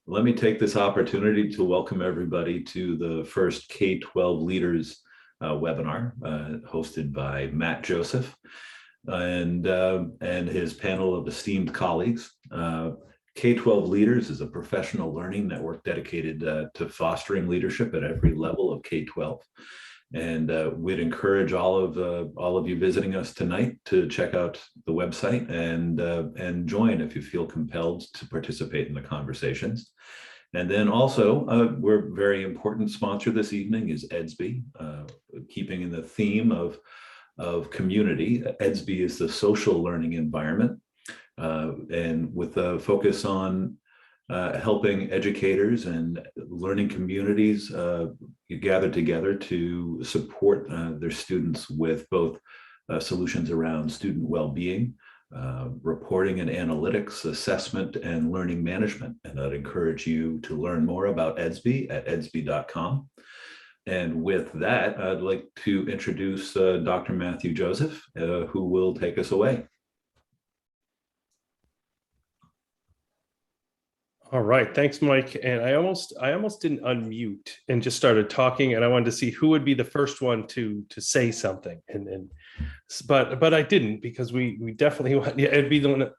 Let me take this opportunity to welcome everybody to the first K-12 Leaders webinar hosted by Matt Joseph and his panel of esteemed colleagues. K-12 Leaders is a professional learning network dedicated to fostering leadership at every level of K-12. And we'd encourage all of you visiting us tonight to check out the website and join if you feel compelled to participate in the conversations. And then also, we're very important sponsor this evening is ASCD, keeping in the theme of community. ASCD is the social learning environment, and with a focus on helping educators and learning communities gather together to support their students with both solutions around student well-being, reporting and analytics, assessment, and learning management. And I'd encourage you to learn more about ASCD at adscd.com. And with that, I'd like to introduce Dr. Matthew Joseph, who will take us away. All right, thanks, Mike. And I almost didn't unmute and just started talking, and I wanted to see who would be the first one to say something, but I didn't, because we definitely want, yeah, it'd be the one that,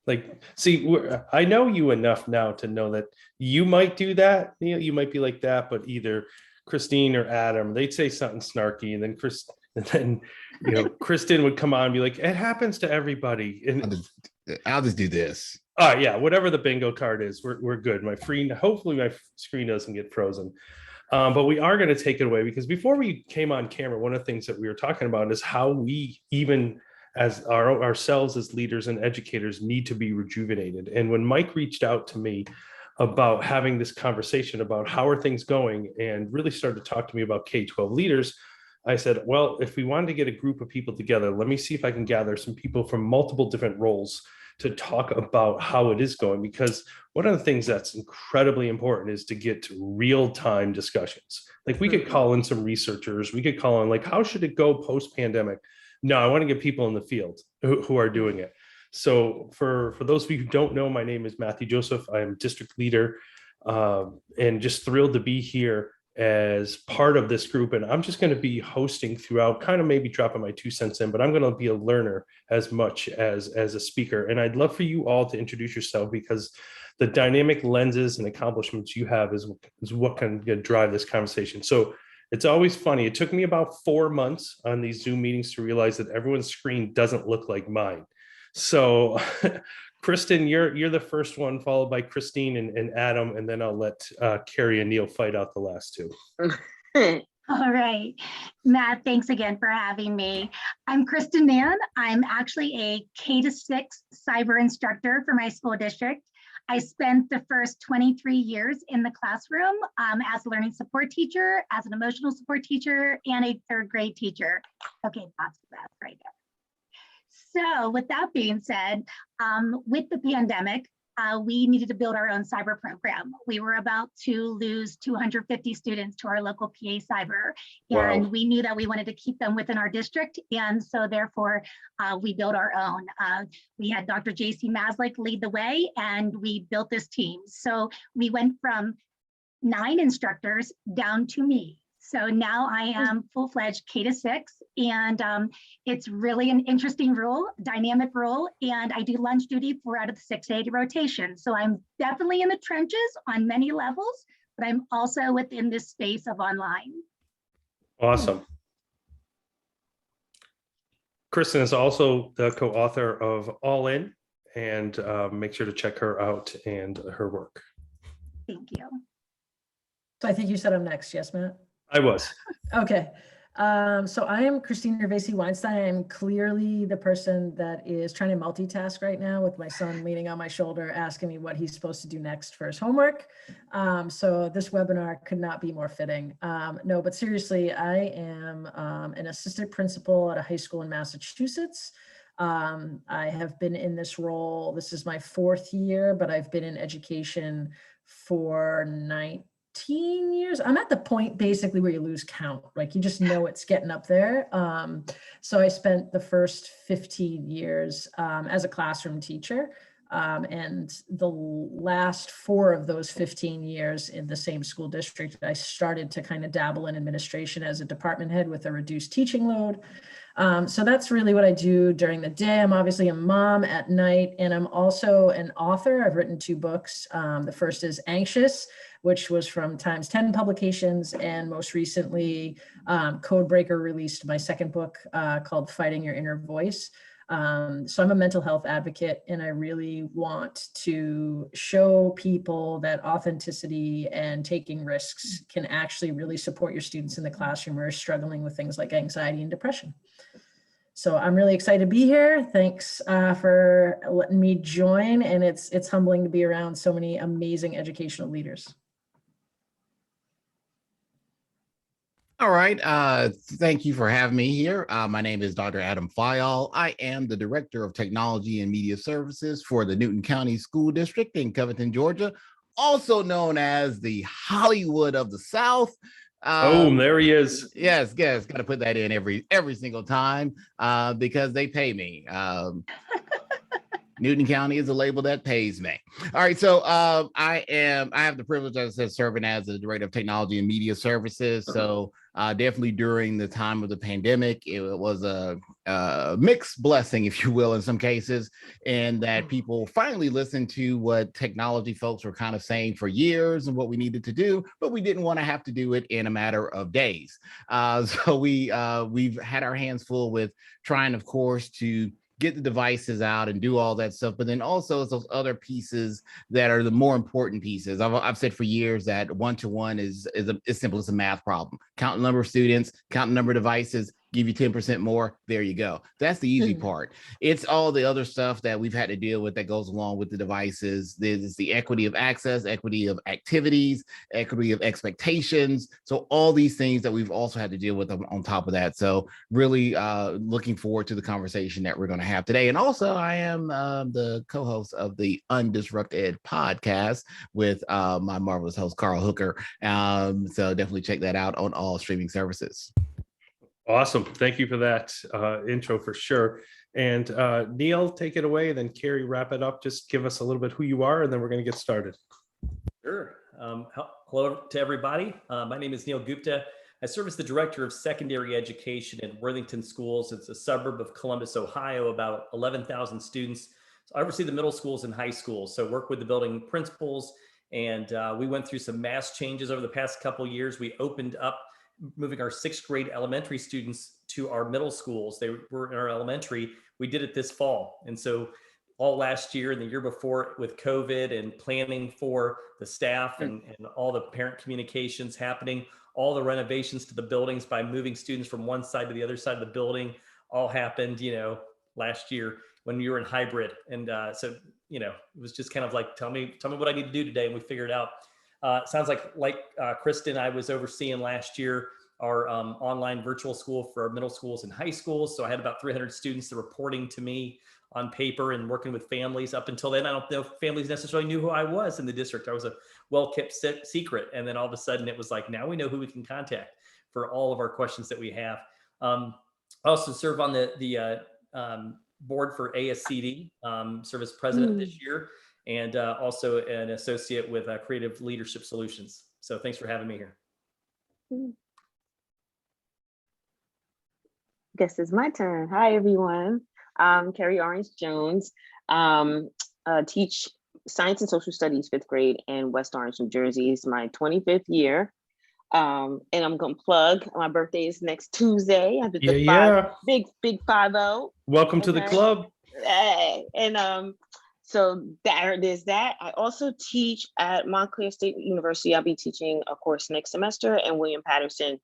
like, see, I know you enough now to know that you might do that. You might be like that, but either Christine or Adam, they'd say something snarky, and then Kristen would come on and be like, "It happens to everybody." And I'll just do this. Yeah, whatever the bingo card is, we're good. Hopefully my screen doesn't get frozen. But we are going to take it away, because before we came on camera, one of the things that we were talking about is how we, even as ourselves as leaders and educators, need to be rejuvenated. And when Mike reached out to me about having this conversation about how are things going, and really started to talk to me about K-12 leaders, I said, well, if we wanted to get a group of people together, let me see if I can gather some people from multiple different roles to talk about how it is going, because one of the things that's incredibly important is to get to real-time discussions. Like, we could call in some researchers, we could call in, like, how should it go post-pandemic? No, I want to get people in the field who are doing it. So for those of you who don't know, my name is Matthew Joseph. I am district leader, and just thrilled to be here as part of this group. And I'm just going to be hosting throughout, kind of maybe dropping my 2 cents in, but I'm going to be a learner as much as a speaker. And I'd love for you all to introduce yourself, because the dynamic lenses and accomplishments you have is what can drive this conversation. So it's always funny. It took me about 4 months on these Zoom meetings to realize that everyone's screen doesn't look like mine. So Kristen, you're the first one, followed by Christine and Adam, and then I'll let Keri and Neil fight out the last two. All right, Matt, thanks again for having me. I'm Kristin Mann. I'm actually a K-6 cyber instructor for my school district. I spent the first 23 years in the classroom as a learning support teacher, as an emotional support teacher, and a 3rd grade teacher. Okay, that's the best right there. So with that being said, with the pandemic, we needed to build our own cyber program. We were about to lose 250 students to our local PA cyber, and wow, we knew that we wanted to keep them within our district, and so therefore we built our own. We had Dr. JC Maslick lead the way, and we built this team. So we went from 9 instructors down to me. So now I am full-fledged K-6, and it's really an interesting role, dynamic role, and I do lunch duty 4 out of the 680 rotation. So I'm definitely in the trenches on many levels, but I'm also within this space of online. Awesome. Kristen is also the co-author of All In, and make sure to check her out and her work. Thank you. So I think you said I'm next, yes, Matt? I was. Okay. So I am Christina Ravesi-Weinstein. I'm clearly the person that is trying to multitask right now, with my son leaning on my shoulder, asking me what he's supposed to do next for his homework. So this webinar could not be more fitting. No, but seriously, I am an assistant principal at a high school in Massachusetts. I have been in this role. This is my 4th year, but I've been in education for 19 years. I'm at the point basically where you lose count, like you just know it's getting up there. So I spent the first 15 years as a classroom teacher. And the last 4 of those 15 years in the same school district, I started to kind of dabble in administration as a department head with a reduced teaching load. So that's really what I do during the day. I'm obviously a mom at night, and I'm also an author. I've written 2 books. The first is Anxious, which was from Times 10 Publications, and most recently, Codebreaker released my second book called Fighting Your Inner Voice. So I'm a mental health advocate, and I really want to show people that authenticity and taking risks can actually really support your students in the classroom who are struggling with things like anxiety and depression. So I'm really excited to be here. Thanks for letting me join, and it's humbling to be around so many amazing educational leaders. All right. Thank you for having me here. My name is Dr. Adam Phyall. I am the Director of Technology and Media Services for the Newton County School District in Covington, Georgia, also known as the Hollywood of the South. Oh, there he is. Yes, got to put that in every single time because they pay me. Newton County is a label that pays me. All right, so I have the privilege, as I said, serving as the Director of Technology and Media Services. So definitely during the time of the pandemic, it was a mixed blessing, if you will, in some cases, and that people finally listened to what technology folks were kind of saying for years and what we needed to do, but we didn't want to have to do it in a matter of days. So we've had our hands full with trying, of course, to get the devices out and do all that stuff. But then also those other pieces that are the more important pieces. I've said for years that one-to-one is as simple as a math problem. Count the number of students, count the number of devices, give you 10% more, there you go. That's the easy part. It's all the other stuff that we've had to deal with that goes along with the devices. There's the equity of access, equity of activities, equity of expectations. So all these things that we've also had to deal with on top of that. So really looking forward to the conversation that we're going to have today. And also I am the co-host of the Undisrupted podcast with my marvelous host, Carl Hooker. So definitely check that out on all streaming services. Awesome. Thank you for that intro for sure. And Neil, take it away. Then Keri, wrap it up. Just give us a little bit who you are, and then we're going to get started. Sure. Hello to everybody. My name is Neil Gupta. I serve as the Director of Secondary Education at Worthington Schools. It's a suburb of Columbus, Ohio, about 11,000 students. So I oversee the middle schools and high schools. So work with the building principals. And we went through some mass changes over the past couple of years. We opened up moving our 6th grade elementary students to our middle schools. They were in our elementary. We did it this fall. And so all last year and the year before with COVID and planning for the staff and all the parent communications happening, all the renovations to the buildings by moving students from one side to the other side of the building all happened, last year when you were in hybrid. And so, it was just kind of like, tell me what I need to do today. And we figured it out. Sounds like Kristen, I was overseeing last year our online virtual school for our middle schools and high schools. So I had about 300 students that were reporting to me on paper and working with families. Up until then, I don't know if families necessarily knew who I was in the district. I was a well-kept secret. And then all of a sudden it was like, now we know who we can contact for all of our questions that we have. I also serve on the board for ASCD, serve as president this year. And also an associate with Creative Leadership Solutions. So thanks for having me here. Guess it's my turn. Hi, everyone. Keri Orange-Jones. Teach Science and Social Studies 5th grade in West Orange, New Jersey. It's my 25th year. And I'm going to plug, my birthday is next Tuesday. I did the big 5-0. Welcome to the club. And so there's that. I also teach at Montclair State University. I'll be teaching a course next semester, and William Patterson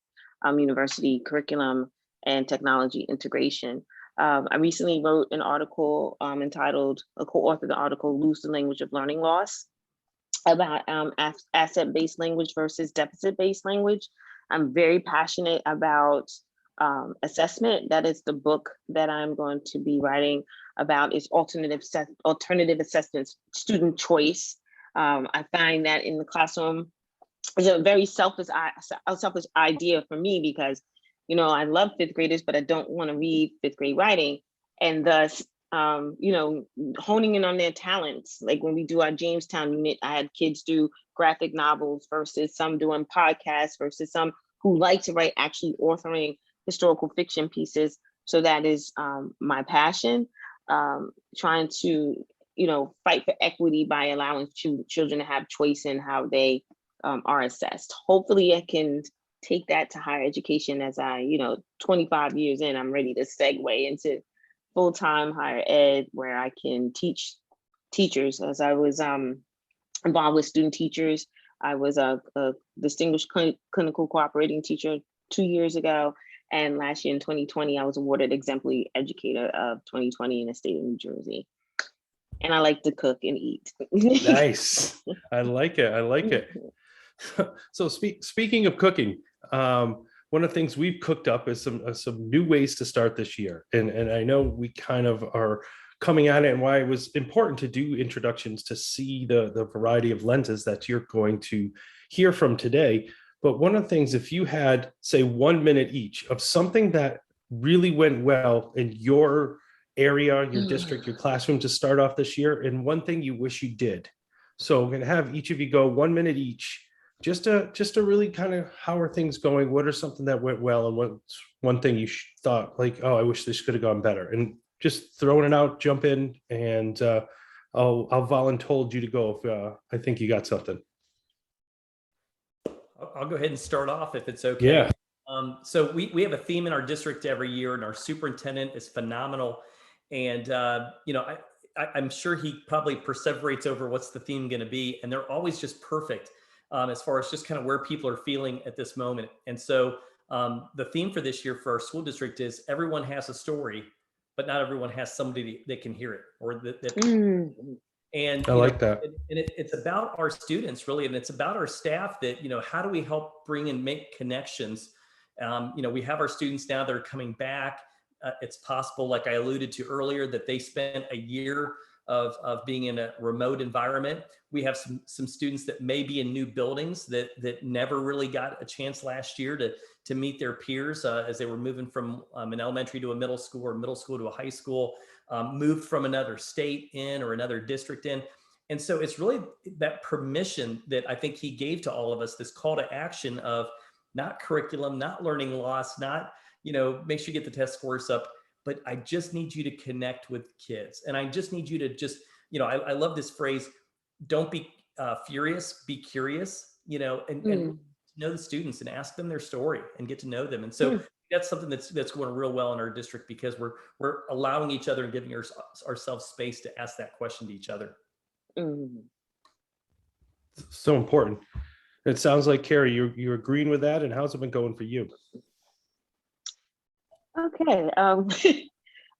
University Curriculum and Technology Integration. I recently wrote an article entitled, co-authored the article, Lose the Language of Learning Loss, about asset-based language versus deficit-based language. I'm very passionate about assessment. That is the book that I'm going to be writing about, is alternative assessments, student choice. I find that in the classroom is a very selfish idea for me, because I love 5th graders, but I don't want to read 5th grade writing, and thus honing in on their talents. Like when we do our Jamestown unit, I had kids do graphic novels versus some doing podcasts versus some who like to write, actually authoring historical fiction pieces. So that is my passion, trying to, fight for equity by allowing children to have choice in how they are assessed. Hopefully I can take that to higher education as 25 years in, I'm ready to segue into full-time higher ed where I can teach teachers. As I was involved with student teachers, I was a distinguished clinical cooperating teacher 2 years ago. And last year in 2020, I was awarded Exemplary Educator of 2020 in the state of New Jersey. And I like to cook and eat. Nice. I like it. I like it. So speaking of cooking, one of the things we've cooked up is some new ways to start this year. And I know we kind of are coming at it, and why it was important to do introductions to see the variety of lenses that you're going to hear from today. But one of the things, if you had, say, 1 minute each of something that really went well in your area, your district, your classroom to start off this year, and one thing you wish you did. So I'm going to have each of you go 1 minute each, just to really kind of, how are things going? What are something that went well? And what's one thing you thought like, oh, I wish this could have gone better? And just throwing it out, jump in, and I'll voluntold you to go if I think you got something. I'll go ahead and start off if it's okay. Yeah. So we have a theme in our district every year, and our superintendent is phenomenal. And I'm sure he probably perseverates over what's the theme going to be, and they're always just perfect as far as just kind of where people are feeling at this moment. And so the theme for this year for our school district is everyone has a story, but not everyone has somebody that can hear it or that. And I like that. And it's about our students really, and it's about our staff that, how do we help bring and make connections? We have our students now that are coming back. It's possible, like I alluded to earlier, that they spent a year of being in a remote environment. We have some students that may be in new buildings that never really got a chance last year to meet their peers as they were moving from an elementary to a middle school or middle school to a high school, moved from another state in or another district in. And so it's really that permission that I think he gave to all of us, this call to action of not curriculum, not learning loss, not, make sure you get the test scores up, but I just need you to connect with kids. And I just need you to just, I love this phrase, don't be furious, be curious, and know the students and ask them their story and get to know them. And so that's something that's going real well in our district, because we're allowing each other and giving ourselves space to ask that question to each other. So important. It sounds like, Keri, you're agreeing with that. And how's it been going for you? Okay.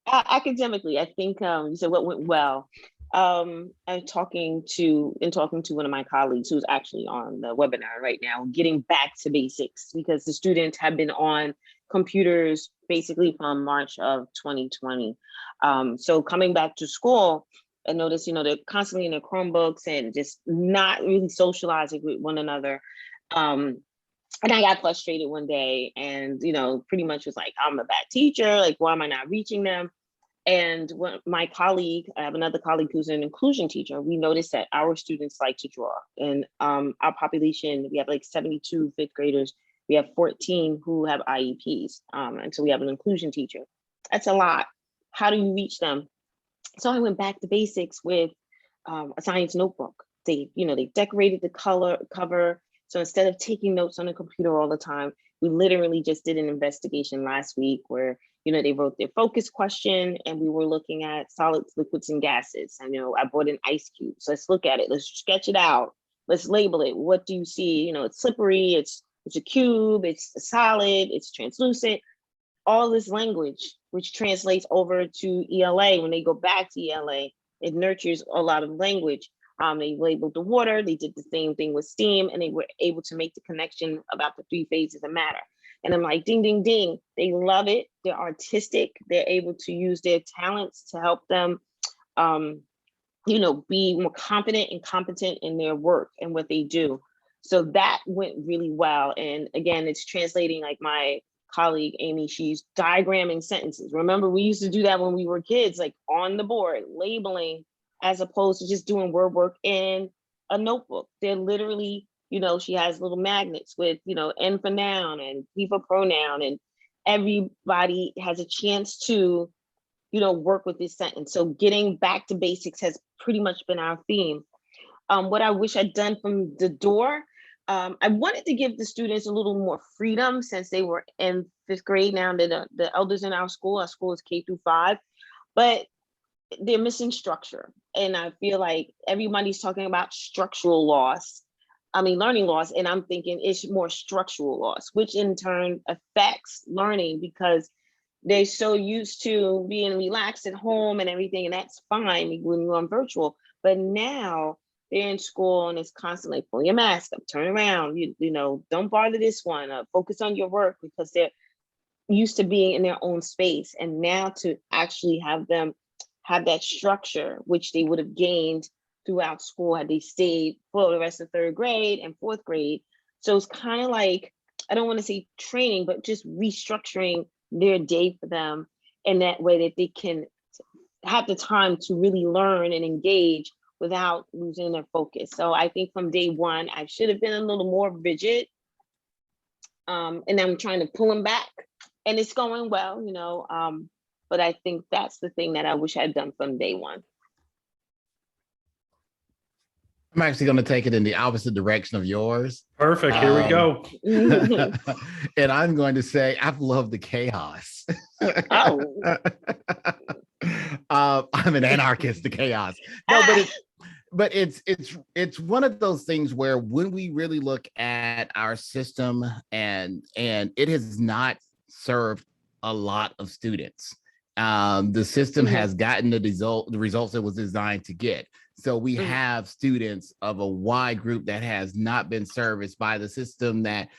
Academically, I think you said what went well. I'm talking to one of my colleagues who's actually on the webinar right now, getting back to basics, because the students have been on computers basically from March of 2020. So coming back to school, I noticed, they're constantly in their Chromebooks and just not really socializing with one another. And I got frustrated one day and, pretty much was like, I'm a bad teacher. Like, why am I not reaching them? And my colleague, I have another colleague who's an inclusion teacher. We noticed that our students like to draw. And our population, we have like 72 fifth graders. We have 14 who have IEPs. And so we have an inclusion teacher. That's a lot. How do you reach them? So I went back to basics with a science notebook. They decorated the cover. So instead of taking notes on the computer all the time, we literally just did an investigation last week where, they wrote their focus question and we were looking at solids, liquids, and gases. I brought an ice cube. So let's look at it. Let's sketch it out. Let's label it. What do you see? It's slippery. It's a cube. It's a solid. It's translucent. All this language, which translates over to ELA. When they go back to ELA, it nurtures a lot of language. They labeled the water. They did the same thing with steam, and they were able to make the connection about the 3 phases of matter. And I'm like, ding, ding, ding. They love it. They're artistic. They're able to use their talents to help them, be more confident and competent in their work and what they do. So that went really well. And again, it's translating like my colleague, Amy, she's diagramming sentences. Remember, we used to do that when we were kids, like on the board, labeling, as opposed to just doing word work in a notebook. They're literally, she has little magnets with, N for noun and P for pronoun, and everybody has a chance to, work with this sentence. So getting back to basics has pretty much been our theme. What I wish I'd done from the door, I wanted to give the students a little more freedom since they were in 5th grade. Now the elders in our school is K-5, but they're missing structure. And I feel like everybody's talking about structural loss. Learning loss. And I'm thinking it's more structural loss, which in turn affects learning because they're so used to being relaxed at home and everything. And that's fine when you're on virtual. But now they're in school and it's constantly pull your mask up, turn around, don't bother this one, focus on your work, because they're used to being in their own space. And now to actually have them have that structure, which they would have gained throughout school had they stayed for the rest of 3rd grade and 4th grade. So it's kind of like, I don't want to say training, but just restructuring their day for them in that way that they can have the time to really learn and engage without losing their focus. So I think from day one, I should have been a little more rigid. And I'm trying to pull them back, and it's going well, but I think that's the thing that I wish I had done from day one. I'm actually going to take it in the opposite direction of yours. Perfect. Here we go. And I'm going to say, I've loved the chaos. Oh. I'm an anarchist, the chaos. No, but it's one of those things where when we really look at our system and it has not served a lot of students. The system has gotten the results it was designed to get. So we have students of a wide group that has not been serviced by the system that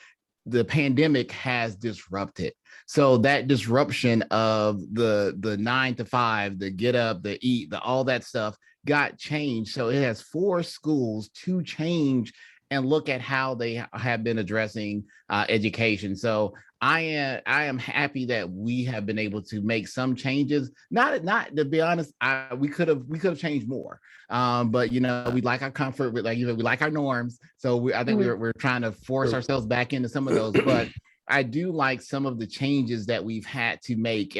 the pandemic has disrupted. So that disruption of the 9 to 5, the get up, the eat, all that stuff got changed. So it has forced schools to change and look at how they have been addressing education. So I am happy that we have been able to make some changes. Not to be honest, we could have changed more. But we like our comfort, we like our norms. So I think we're trying to force ourselves back into some of those. But I do like some of the changes that we've had to make,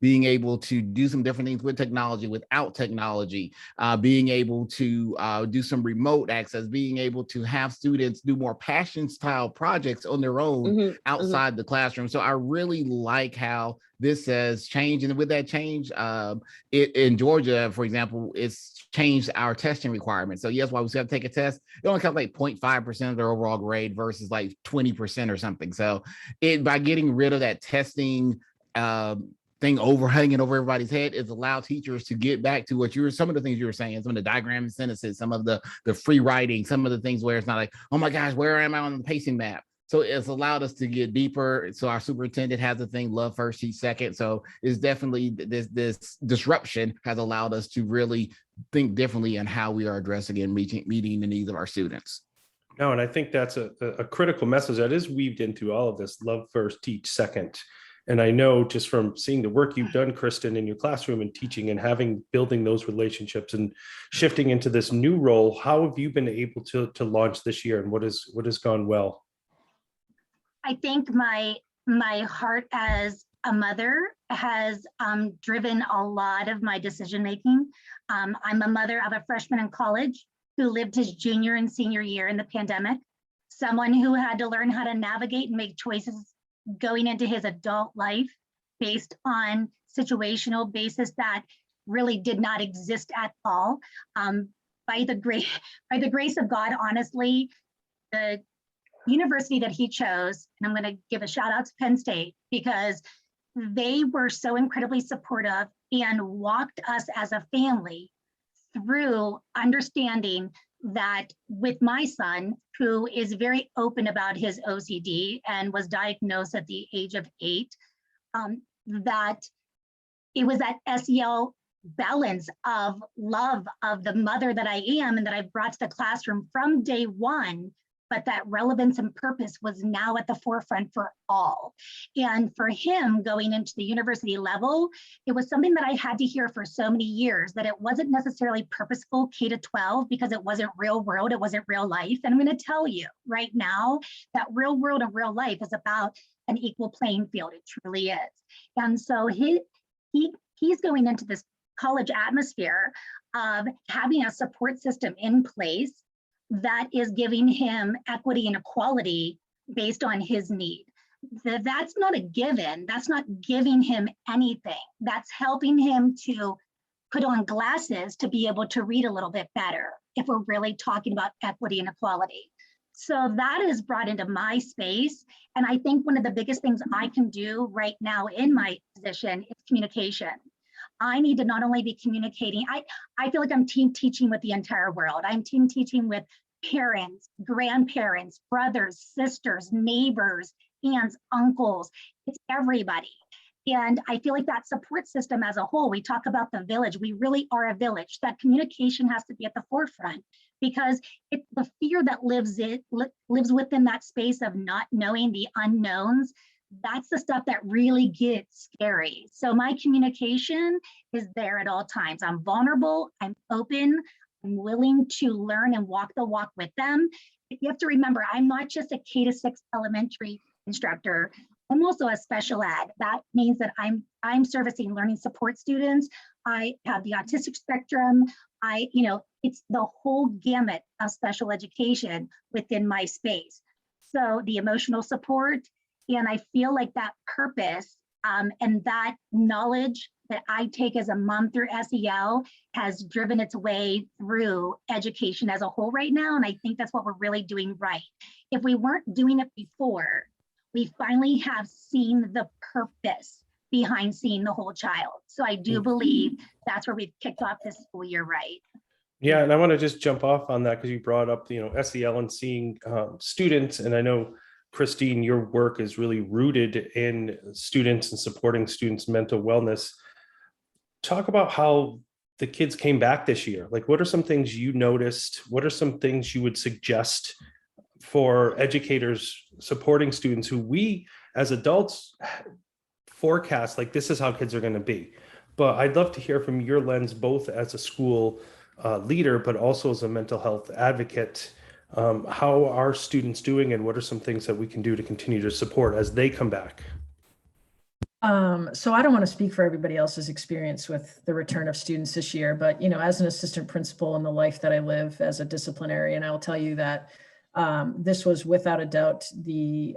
being able to do some different things with technology, without technology, being able to do some remote access, being able to have students do more passion style projects on their own outside the classroom. So I really like how this has changed. And with that change, in Georgia, for example, it's changed our testing requirements. So yes, while we still have to take a test, it only comes like 0.5% of their overall grade versus like 20% or something. So by getting rid of that testing thing overhanging over everybody's head, is allow teachers to get back to some of the things you were saying, some of the diagram sentences, some of the free writing, some of the things where it's not like, oh my gosh, where am I on the pacing map? So it's allowed us to get deeper. So our superintendent has a thing, love first, teach second. So it's definitely this disruption has allowed us to really think differently on how we are addressing and meeting the needs of our students. No, and I think that's a critical message that is weaved into all of this: love first, teach second. And I know just from seeing the work you've done, Kristen, in your classroom and teaching and building those relationships and shifting into this new role, how have you been able to launch this year, and what has gone well? I think my heart as a mother has driven a lot of my decision making. I'm a mother of a freshman in college who lived his junior and senior year in the pandemic, someone who had to learn how to navigate and make choices going into his adult life based on situational basis that really did not exist at all. By the grace of God, honestly, the university that he chose, and I'm going to give a shout out to Penn State, because they were so incredibly supportive and walked us as a family through understanding that with my son, who is very open about his OCD and was diagnosed at the age of 8, that it was that SEL balance of love of the mother that I am and that I've brought to the classroom from day one, but that relevance and purpose was now at the forefront for all. And for him going into the university level, it was something that I had to hear for so many years, that it wasn't necessarily purposeful K to 12 because it wasn't real world, it wasn't real life. And I'm going to tell you right now that real world and real life is about an equal playing field. It truly is. And so he's going into this college atmosphere of having a support system in place that is giving him equity and equality based on his need. That's not a given. That's not giving him anything. That's helping him to put on glasses to be able to read a little bit better if we're really talking about equity and equality. So that is brought into my space. And I think one of the biggest things I can do right now in my position is communication. I need to not only be communicating, I feel like I'm team teaching with the entire world. I'm team teaching with parents, grandparents, brothers, sisters, neighbors, aunts, uncles. It's everybody. And I feel like that support system as a whole, we talk about the village, we really are a village. That communication has to be at the forefront, because it's the fear that lives within that space of not knowing the unknowns. That's the stuff that really gets scary. So my communication is there at all times. I'm vulnerable, I'm open, I'm willing to learn and walk the walk with them. You have to remember, I'm not just a K-6 elementary instructor. I'm also a special ed. That means that I'm servicing learning support students. I have the autistic spectrum. It's the whole gamut of special education within my space. So the emotional support, and I feel like that purpose and that knowledge that I take as a mom through SEL has driven its way through education as a whole right now. And I think that's what we're really doing right. If we weren't doing it before, we finally have seen the purpose behind seeing the whole child. So I do believe that's where we've kicked off this school year right. Yeah, and I want to just jump off on that because you brought up, SEL and seeing students, and I know, Christine, your work is really rooted in students and supporting students' mental wellness. Talk about how the kids came back this year. Like, what are some things you noticed? What are some things you would suggest for educators supporting students who we as adults forecast, like, this is how kids are going to be? But I'd love to hear from your lens, both as a school leader, but also as a mental health advocate. How are students doing, and what are some things that we can do to continue to support as they come back? So I don't want to speak for everybody else's experience with the return of students this year, but as an assistant principal in the life that I live as a disciplinarian, I'll tell you that this was without a doubt the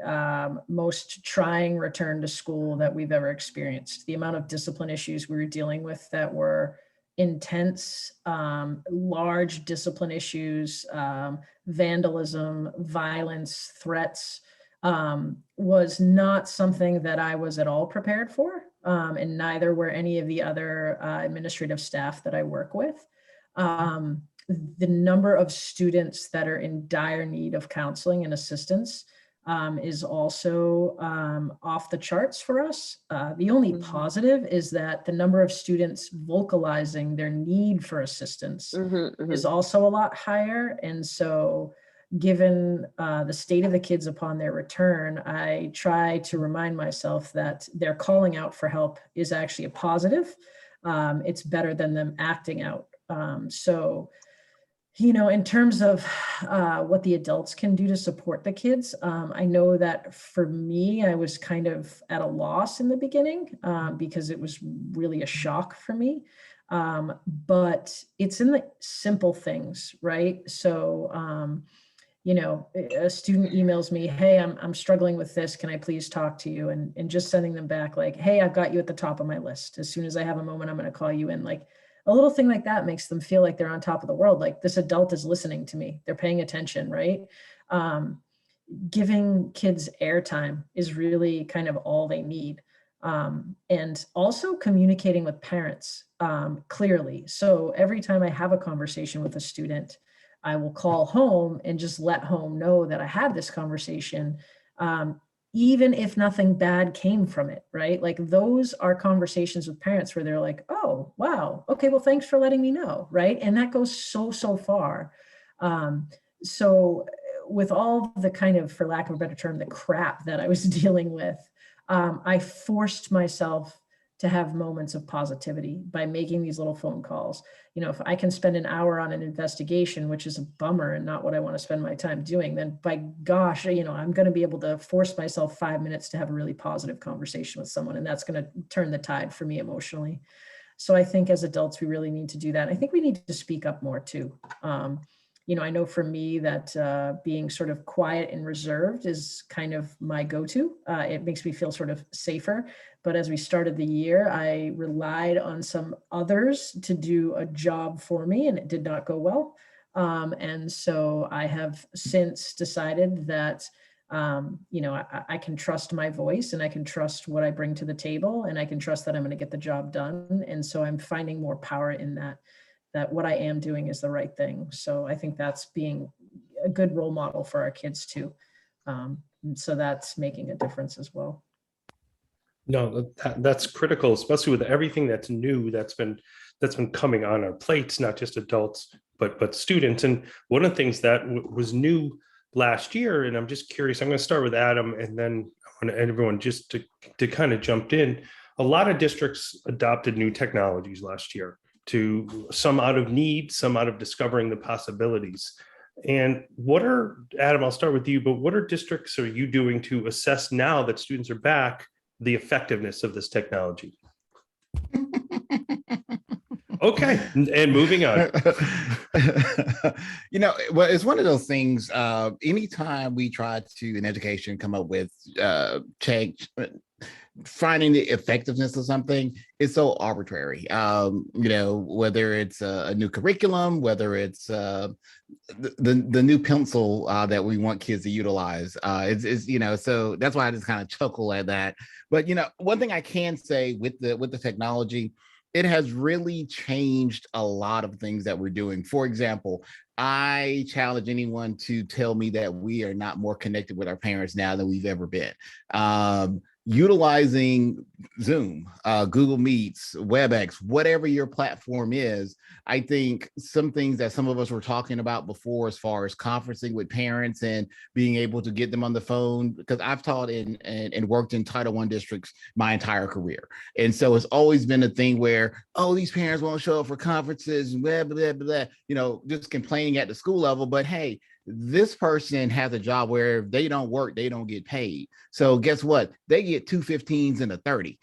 most trying return to school that we've ever experienced. The amount of discipline issues we were dealing with that were intense, large discipline issues, vandalism, violence, threats, was not something that I was at all prepared for, and neither were any of the other administrative staff that I work with. The number of students that are in dire need of counseling and assistance is also off the charts for us. The only positive is that the number of students vocalizing their need for assistance is also a lot higher. And so given the state of the kids upon their return, I try to remind myself that their calling out for help is actually a positive. It's better than them acting out. In terms of what the adults can do to support the kids, I know that for me, I was kind of at a loss in the beginning because it was really a shock for me. But it's in the simple things, right? So, a student emails me, hey, I'm struggling with this. Can I please talk to you? And just sending them back like, hey, I've got you at the top of my list. As soon as I have a moment, I'm going to call you in. Like, a little thing like that makes them feel like they're on top of the world. Like, this adult is listening to me. They're paying attention, right? Giving kids airtime is really kind of all they need. And also communicating with parents clearly. So every time I have a conversation with a student, I will call home and just let home know that I had this conversation, even if nothing bad came from it, right? Like, those are conversations with parents where they're like, oh, wow, okay, well, thanks for letting me know, right? And that goes so far. So with all the kind of, for lack of a better term, the crap that I was dealing with, I forced myself to have moments of positivity by making these little phone calls. You know, if I can spend an hour on an investigation, which is a bummer and not what I want to spend my time doing, then by gosh, you know, I'm going to be able to force myself 5 minutes to have a really positive conversation with someone. And that's going to turn the tide for me emotionally. So I think as adults, we really need to do that. I think we need to speak up more too. You know, I know for me that being sort of quiet and reserved is kind of my go-to. It makes me feel sort of safer. But as we started the year, I relied on some others to do a job for me, and it did not go well. And so I have since decided that, you know, I can trust my voice and I can trust what I bring to the table, and I can trust that I'm going to get the job done. And so I'm finding more power in that what I am doing is the right thing. So I think that's being a good role model for our kids too. So that's making a difference as well. No, that's critical, especially with everything that's new that's been coming on our plates, not just adults, but students. And one of the things that was new last year, and I'm just curious, I'm going to start with Adam, and then I want everyone just to kind of jump in. A lot of districts adopted new technologies last year, to some out of need, some out of discovering the possibilities. And Adam, I'll start with you, but what are districts are you doing to assess now that students are back, the effectiveness of this technology? Okay, and moving on. You know, well, it's one of those things, anytime we try to, in education, come up with change, finding the effectiveness of something is so arbitrary. You know, whether it's a new curriculum, whether it's the new pencil that we want kids to utilize, it's you know, so that's why I just kind of chuckle at that. But you know, one thing I can say with the technology, it has really changed a lot of things that we're doing. For example, I challenge anyone to tell me that we are not more connected with our parents now than we've ever been. Utilizing Zoom, Google Meets, WebEx, whatever your platform is, I think some things that some of us were talking about before, as far as conferencing with parents and being able to get them on the phone, because I've taught and worked in Title I districts my entire career. And so it's always been a thing where, oh, these parents won't show up for conferences, blah, blah, blah, blah, you know, just complaining at the school level. But hey, this person has a job where if they don't work, they don't get paid. So guess what? They get 2 15s and a 30.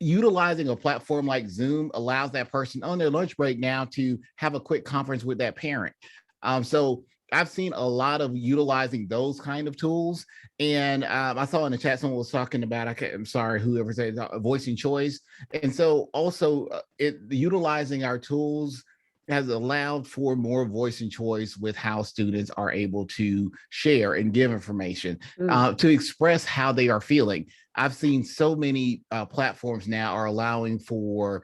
Utilizing a platform like Zoom allows that person on their lunch break now to have a quick conference with that parent. So I've seen a lot of utilizing those kind of tools. And I saw in the chat someone was talking about, I'm sorry, whoever said voicing choice. And so also utilizing our tools has allowed for more voice and choice with how students are able to share and give information, to express how they are feeling. I've seen so many platforms now are allowing for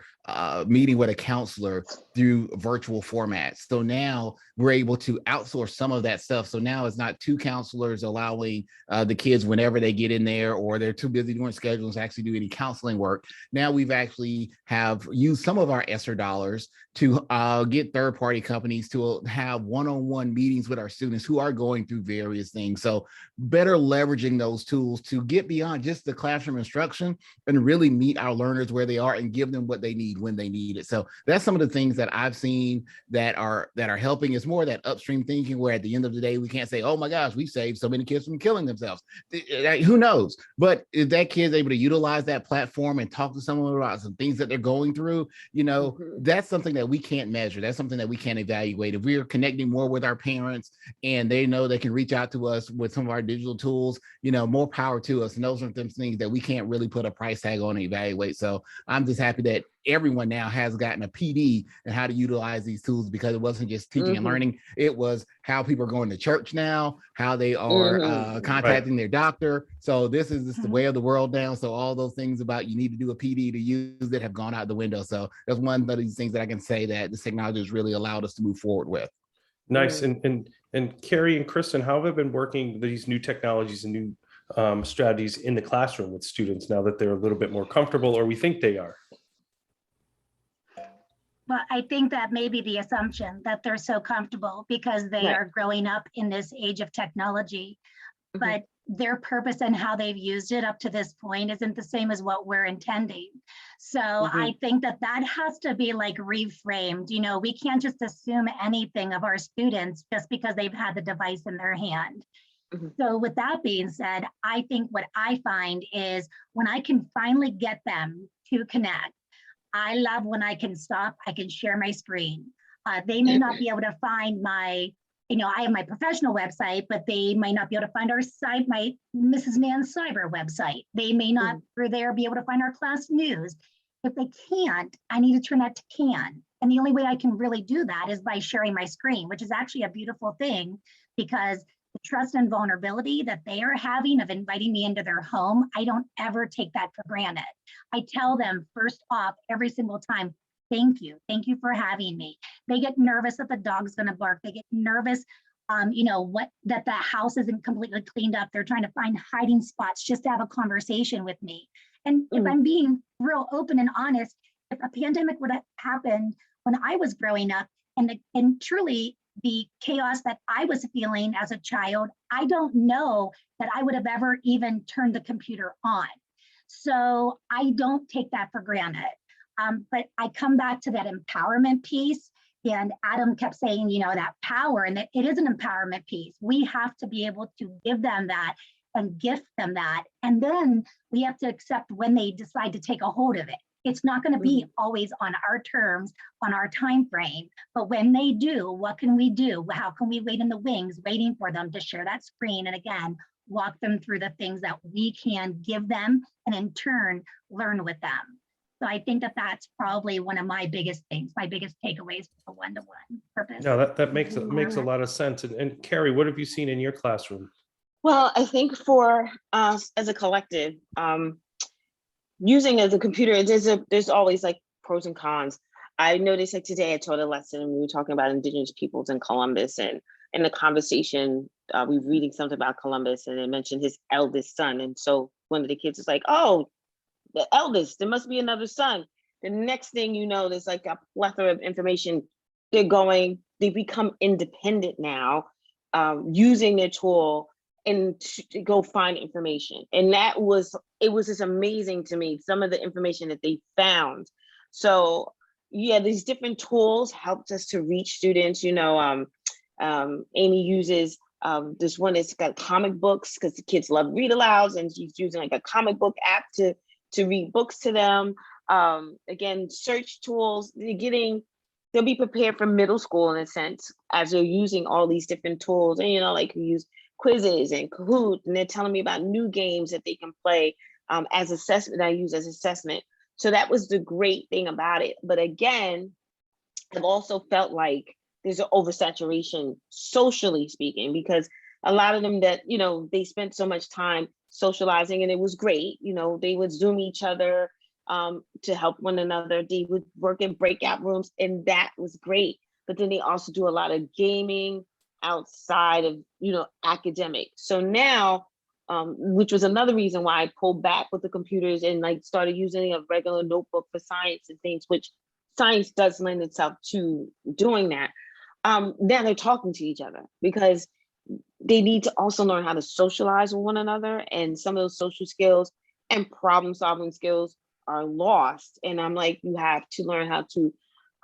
meeting with a counselor through virtual formats. So now we're able to outsource some of that stuff. So now it's not 2 counselors allowing the kids whenever they get in there, or they're too busy doing schedules to actually do any counseling work. Now we've actually have used some of our ESSER dollars to get third-party companies to have one-on-one meetings with our students who are going through various things. So better leveraging those tools to get beyond just the classroom instruction and really meet our learners where they are and give them what they need when they need it. So that's some of the things that I've seen that are helping. It's more that upstream thinking, where at the end of the day, we can't say, oh my gosh, we saved so many kids from killing themselves. Who knows? But if that kid's able to utilize that platform and talk to someone about some things that they're going through, you know, that's something that we can't measure. That's something that we can't evaluate. If we are connecting more with our parents and they know they can reach out to us with some of our digital tools, you know, more power to us. And those are some things that we can't really put a price tag on and evaluate. So I'm just happy that everyone now has gotten a PD and how to utilize these tools, because it wasn't just teaching and learning. It was how people are going to church now, how they are contacting their doctor. So this is just the way of the world now. So all those things about you need to do a PD to use it have gone out the window. So that's one of these things that I can say that this technology has really allowed us to move forward with. Nice. And Keri and Kristen, how have you been working these new technologies and new strategies in the classroom with students now that they're a little bit more comfortable, or we think they are? Well, I think that may be the assumption that they're so comfortable because they Right. are growing up in this age of technology. Mhm. But their purpose and how they've used it up to this point isn't the same as what we're intending. So I think that that has to be like reframed. You know, we can't just assume anything of our students just because they've had the device in their hand. Mhm. So with that being said, I think what I find is when I can finally get them to connect, I love when I can stop, I can share my screen. They may not be able to find my, you know, I have my professional website, but they might not be able to find our site, my Mrs. Mann's cyber website. They may not through there be able to find our class news. If they can't, I need to turn that to can. And the only way I can really do that is by sharing my screen, which is actually a beautiful thing because the trust and vulnerability that they are having of inviting me into their home, I don't ever take that for granted. I tell them first off every single time, thank you for having me. They get nervous that the dog's gonna bark. They get nervous, you know, that the house isn't completely cleaned up. They're trying to find hiding spots just to have a conversation with me. And if I'm being real open and honest, if a pandemic would have happened when I was growing up and truly the chaos that I was feeling as a child, I don't know that I would have ever even turned the computer on. So I don't take that for granted. But I come back to that empowerment piece. And Adam kept saying, you know, that power, and that it is an empowerment piece. We have to be able to give them that and gift them that. And then we have to accept when they decide to take a hold of it. It's not going to be always on our terms, on our time frame. But when they do, what can we do? How can we wait in the wings, waiting for them to share that screen? And again, walk them through the things that we can give them and in turn, learn with them. So I think that that's probably one of my biggest things, my biggest takeaways for the one-to-one purpose. No, that makes a lot of sense. And Carrie, what have you seen in your classroom? Well, I think for us as a collective, using as a computer, there's always like pros and cons. I noticed like today I taught a lesson and we were talking about Indigenous peoples in Columbus, and in the conversation, we were reading something about Columbus and it mentioned his eldest son. And so one of the kids was like, oh, the eldest, there must be another son. The next thing you know, there's like a plethora of information. They become independent now, using their tool and to go find information. And it was just amazing to me, some of the information that they found. So yeah, these different tools helped us to reach students. You know, Amy uses this one that's got comic books because the kids love read alouds, and she's using like a comic book app to read books to them. Again, search tools, they'll be prepared for middle school in a sense, as they're using all these different tools. And, you know, like we use quizzes and Kahoot, and they're telling me about new games that they can play as assessment, I use as assessment. So that was the great thing about it. But again, I've also felt like there's an oversaturation, socially speaking, because a lot of them that, you know, they spent so much time socializing and it was great. You know, they would Zoom each other to help one another. They would work in breakout rooms and that was great. But then they also do a lot of gaming outside of, you know, academic. So now, which was another reason why I pulled back with the computers and like started using a regular notebook for science and things, which science does lend itself to doing that. Now they're talking to each other because they need to also learn how to socialize with one another, and some of those social skills and problem solving skills are lost. And I'm like, you have to learn how to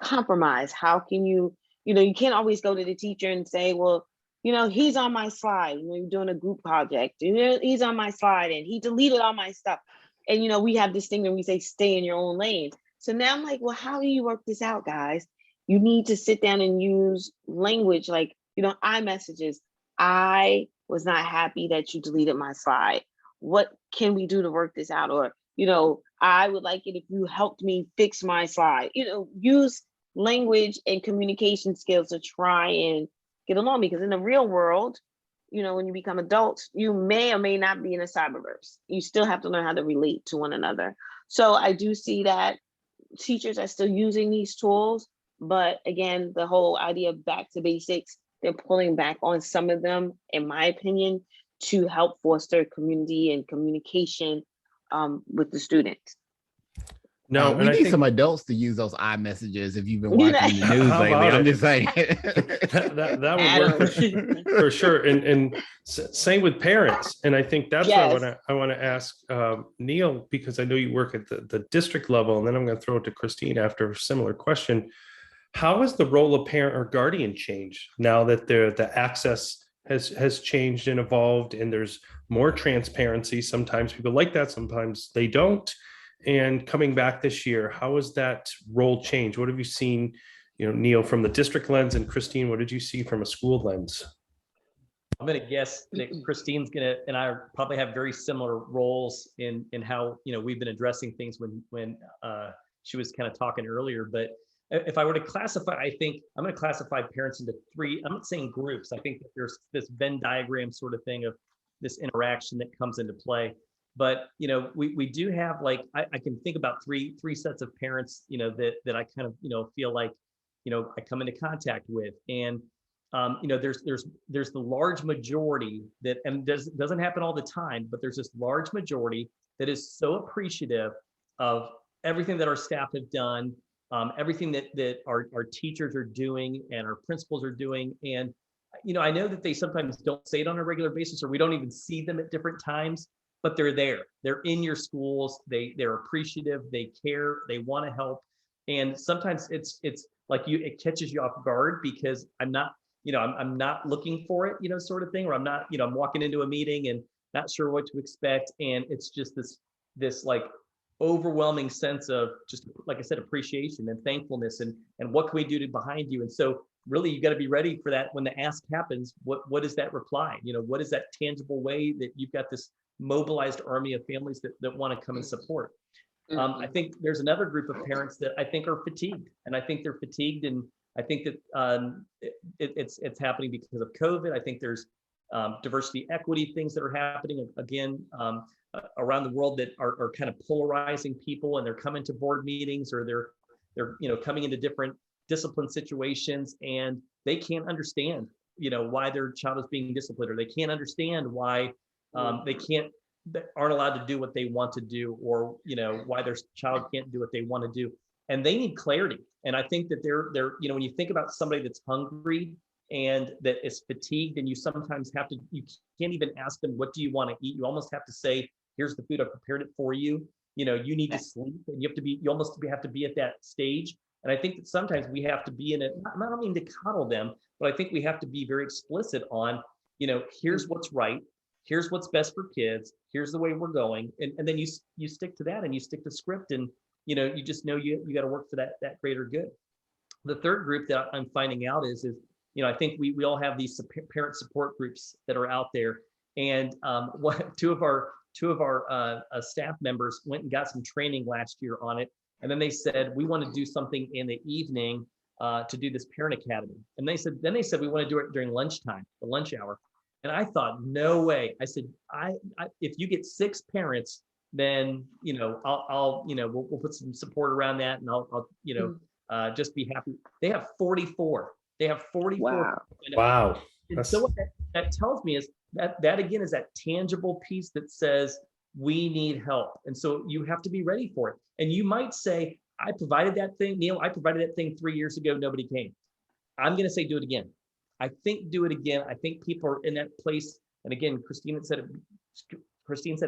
compromise. How can you know, you can't always go to the teacher and say, well, you know, he's on my slide. You know, you're doing a group project, you know, he's on my slide and he deleted all my stuff. And, you know, we have this thing that we say, stay in your own lane. So now I'm like, well, how do you work this out, guys? You need to sit down and use language like, you know, iMessages. I was not happy that you deleted my slide. What can we do to work this out? Or, you know, I would like it if you helped me fix my slide. You know, use language and communication skills to try and get along, because in the real world, you know, when you become adults, you may or may not be in a cyberverse. You still have to learn how to relate to one another. So I do see that teachers are still using these tools, but again, the whole idea of back to basics, they're pulling back on some of them, in my opinion, to help foster community and communication with the students. No, we and I need think some adults to use those iMessages if you've been watching the news How lately. about I'm it? just saying. that would work for sure. And same with parents. And I think that's Yes. what I want to ask Neil, because I know you work at the district level, and then I'm going to throw it to Christine after a similar question. How has the role of parent or guardian changed now that the access has changed and evolved, and there's more transparency? Sometimes people like that, sometimes they don't. And coming back this year, how has that role changed? What have you seen, Neil, from the district lens, and Christine, what did you see from a school lens? I'm going to guess that Christine's and I probably have very similar roles in how, we've been addressing things when she was kind of talking earlier. But if I were to classify, I think I'm going to classify parents into three. I'm not saying groups. I think that there's this Venn diagram sort of thing of this interaction that comes into play. But we do have, like, I can think about three sets of parents, that I kind of feel like I come into contact with, and there's the large majority that, and doesn't happen all the time, but there's this large majority that is so appreciative of everything that our staff have done, everything that our teachers are doing and our principals are doing. And I know that they sometimes don't say it on a regular basis, or we don't even see them at different times, but they're there. They're in your schools. They're appreciative. They care. They want to help. And sometimes it's like it catches you off guard because I'm not looking for it, sort of thing, or I'm not, I'm walking into a meeting and not sure what to expect. And it's just this like overwhelming sense of, just like I said, appreciation and thankfulness, and what can we do to behind you? And so really, you got to be ready for that when the ask happens. What is that reply? What is that tangible way that you've got this mobilized army of families that want to come and support? I think there's another group of parents that I think are fatigued, and I think they're fatigued, and I think that it's happening because of COVID. I think there's diversity, equity things that are happening again around the world that are kind of polarizing people, and they're coming to board meetings, or they're coming into different discipline situations, and they can't understand why their child is being disciplined, or they can't understand why they aren't allowed to do what they want to do, or why their child can't do what they want to do, and they need clarity. And I think that they're when you think about somebody that's hungry and that is fatigued, and you sometimes you can't even ask them, what do you want to eat? You almost have to say, here's the food, I've prepared it for you. You need to sleep, and you almost have to be at that stage. And I think that sometimes we have to be in it. I don't mean to coddle them, but I think we have to be very explicit on, here's what's right, here's what's best for kids, here's the way we're going, and then you stick to that, and you stick to script, and you just know you got to work for that greater good. The third group that I'm finding out is I think we all have these parent support groups that are out there, and two of our staff members went and got some training last year on it. And then they said, we want to do something in the evening to do this parent academy. And they said we want to do it during lunchtime, the lunch hour. And I thought, no way. I said, if you get 6 parents, then I'll we'll put some support around that, and I'll just be happy. They have 44. They have 44. Wow. And so what that tells me is that again is that tangible piece that says we need help. And so you have to be ready for it. And you might say, I provided that thing, Neil, I provided that thing 3 years ago, nobody came. I'm going to say, do it again. I think do it again. I think people are in that place. And again, Christine said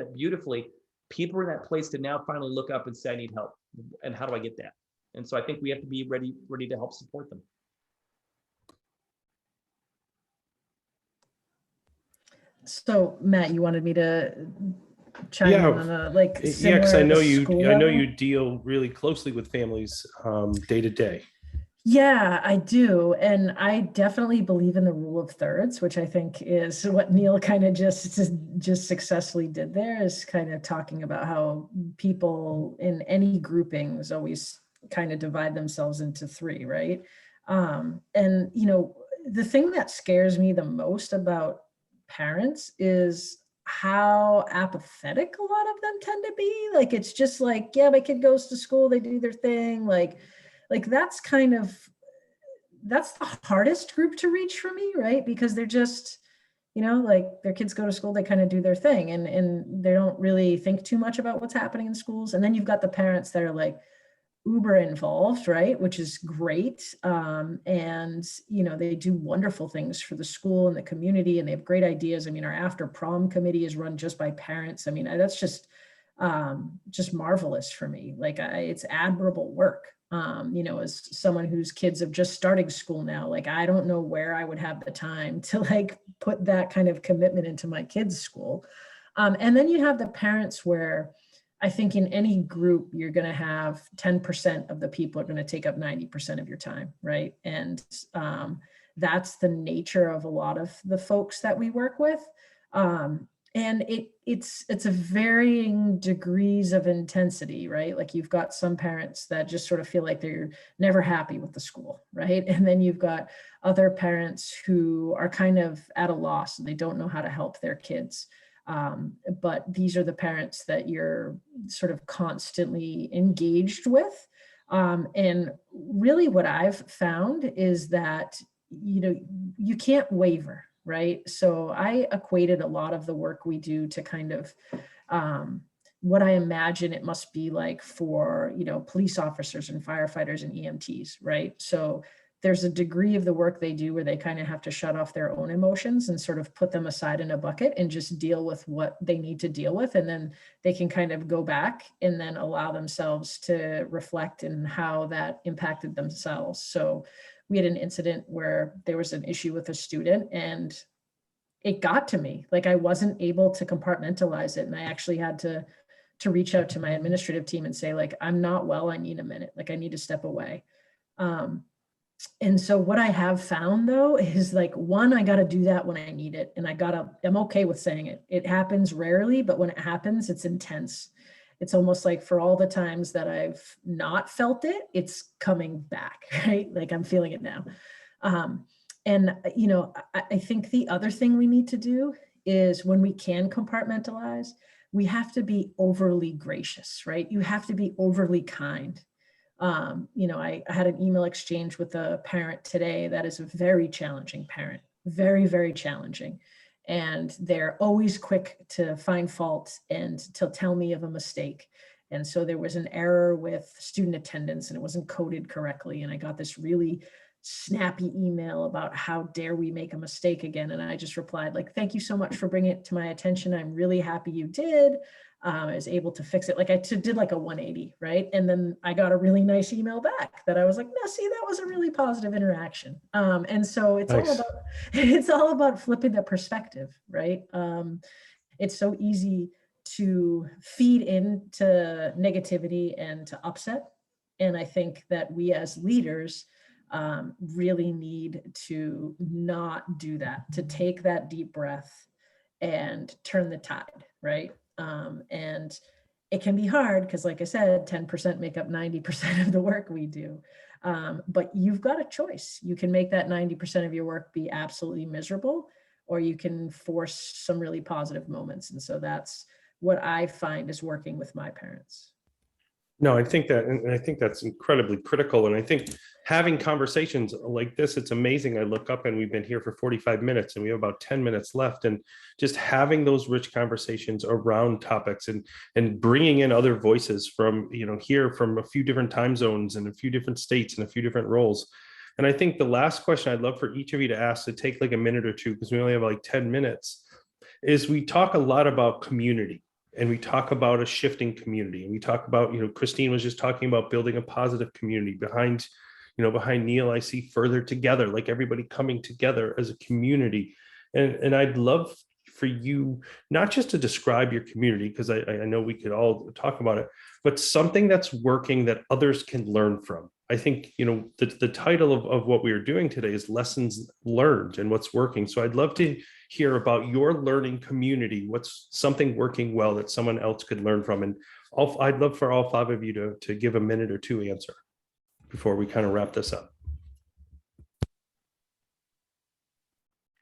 it beautifully. People are in that place to now finally look up and say, I need help. And how do I get that? And so I think we have to be ready to help support them. So Matt, you wanted me to chime in on a because I know level? you deal really closely with families day to day. Yeah, I do. And I definitely believe in the rule of thirds, which I think is what Neil kind of just successfully did there, is kind of talking about how people in any groupings always kind of divide themselves into 3, right? And, the thing that scares me the most about parents is how apathetic a lot of them tend to be. Like, it's just like, yeah, my kid goes to school, they do their thing. Like that's the hardest group to reach for me, right? Because they're just, you know, like their kids go to school, they kind of do their thing, and they don't really think too much about what's happening in schools. And then you've got the parents that are like uber involved, right, which is great. And, you know, they do wonderful things for the school and the community, and they have great ideas. I mean, our after prom committee is run just by parents. I mean, that's just marvelous for me. Like, it's admirable work. You know, as someone whose kids have just started school now, like, I don't know where I would have the time to like put that kind of commitment into my kids' school. And then you have the parents where I think in any group, you're going to have 10% of the people are going to take up 90% of your time, right? And that's the nature of a lot of the folks that we work with. And it's a varying degrees of intensity, right? Like, you've got some parents that just sort of feel like they're never happy with the school, right? And then you've got other parents who are kind of at a loss and they don't know how to help their kids. But these are the parents that you're sort of constantly engaged with. And really what I've found is that, you know, you can't waver, right? So I equated a lot of the work we do to kind of what I imagine it must be like for, you know, police officers and firefighters and EMTs, right? So there's a degree of the work they do where they kind of have to shut off their own emotions and sort of put them aside in a bucket and just deal with what they need to deal with. And then they can kind of go back and then allow themselves to reflect in how that impacted themselves. So we had an incident where there was an issue with a student and it got to me. Like, I wasn't able to compartmentalize it. And I actually had to reach out to my administrative team and say, like, I'm not well, I need a minute. Like, I need to step away. And so what I have found though is, like, one, I got to do that when I need it. And I'm okay with saying it. It happens rarely, but when it happens, it's intense. It's almost like for all the times that I've not felt it, it's coming back, right? Like, I'm feeling it now. And, you know, I think the other thing we need to do is, when we can compartmentalize, we have to be overly gracious, right? You have to be overly kind. You know, I had an email exchange with a parent today that is a very challenging parent, very, very challenging. And they're always quick to find fault and to tell me of a mistake. And so there was an error with student attendance and it wasn't coded correctly. And I got this really snappy email about how dare we make a mistake again. And I just replied, like, thank you so much for bringing it to my attention. I'm really happy you did. I was able to fix it. Like, I did like a 180, right? And then I got a really nice email back that I was like, no, see, that was a really positive interaction. And so it's Nice. all about flipping the perspective, right? It's so easy to feed into negativity and to upset. And I think that we as leaders really need to not do that, to take that deep breath and turn the tide, right? And it can be hard because, like I said, 10% make up 90% of the work we do. But you've got a choice. You can make that 90% of your work be absolutely miserable, or you can force some really positive moments. And so that's what I find is working with my parents. No, I think that, and I think that's incredibly critical. And I think having conversations like this, it's amazing. I look up and we've been here for 45 minutes and we have about 10 minutes left. And just having those rich conversations around topics and bringing in other voices from, you know, here from a few different time zones and a few different states and a few different roles. And I think the last question I'd love for each of you to ask, to take like a minute or two, because we only have like 10 minutes, is we talk a lot about community. And we talk about a shifting community, and we talk about, you know, Christine was just talking about building a positive community behind, you know, behind Neil. I see further together, like everybody coming together as a community. And I'd love for you not just to describe your community, because I know we could all talk about it, but something that's working that others can learn from. I think, you know, the title of what we are doing today is Lessons Learned and What's Working. So I'd love to hear about your learning community. What's something working well that someone else could learn from? And I'd love for all five of you to give a minute or two answer before we kind of wrap this up.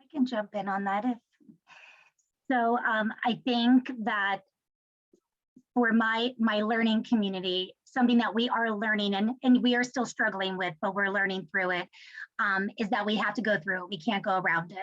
I can jump in on that. So I think that for my learning community, something that we are learning and we are still struggling with, but we're learning through it, is that we have to go through it. We can't go around it.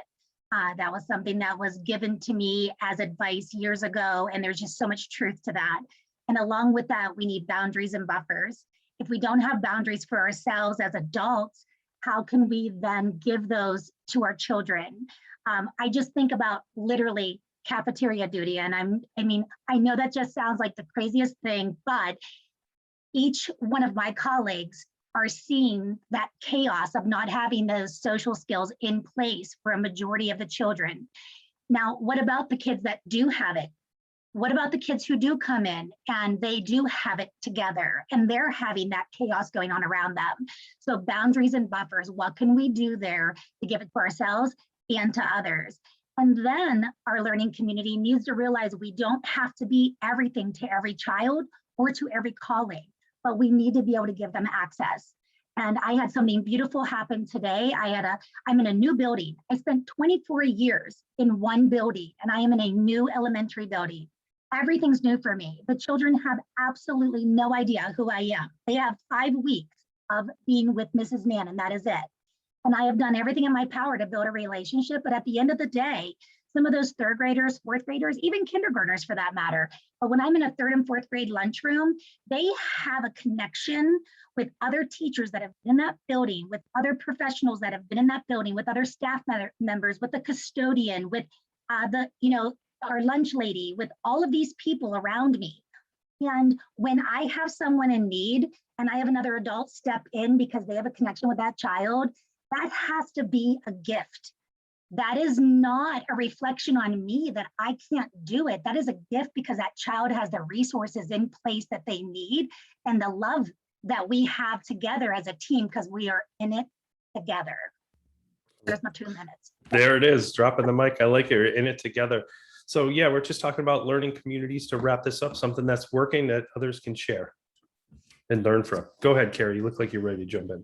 That was something that was given to me as advice years ago, and there's just so much truth to that. And along with that, we need boundaries and buffers. If we don't have boundaries for ourselves as adults, how can we then give those to our children? I just think about literally cafeteria duty. And I know that just sounds like the craziest thing, but each one of my colleagues are seeing that chaos of not having those social skills in place for a majority of the children. Now, what about the kids that do have it? What about the kids who do come in and they do have it together and they're having that chaos going on around them? So boundaries and buffers, what can we do there to give it to ourselves and to others? And then our learning community needs to realize we don't have to be everything to every child or to every colleague, but we need to be able to give them access. And I had something beautiful happen today. I'm in a new building. I spent 24 years in one building, and I am in a new elementary building. Everything's new for me. The children have absolutely no idea who I am. They have 5 weeks of being with Mrs. Mann, and that is it. And I have done everything in my power to build a relationship, but at the end of the day, some of those third graders, fourth graders, even kindergartners for that matter, but when I'm in a third and fourth grade lunchroom, they have a connection with other teachers that have been in that building, with other professionals that have been in that building, with other staff members, with the custodian, with our lunch lady, with all of these people around me. And when I have someone in need and I have another adult step in because they have a connection with that child, that has to be a gift. That is not a reflection on me that I can't do it. That is a gift because that child has the resources in place that they need and the love that we have together as a team because we are in it together. There's my 2 minutes. There it is, dropping the mic. I like it. We're in it together. So yeah, we're just talking about learning communities to wrap this up, something that's working that others can share and learn from. Go ahead, Carrie. You look like you're ready to jump in.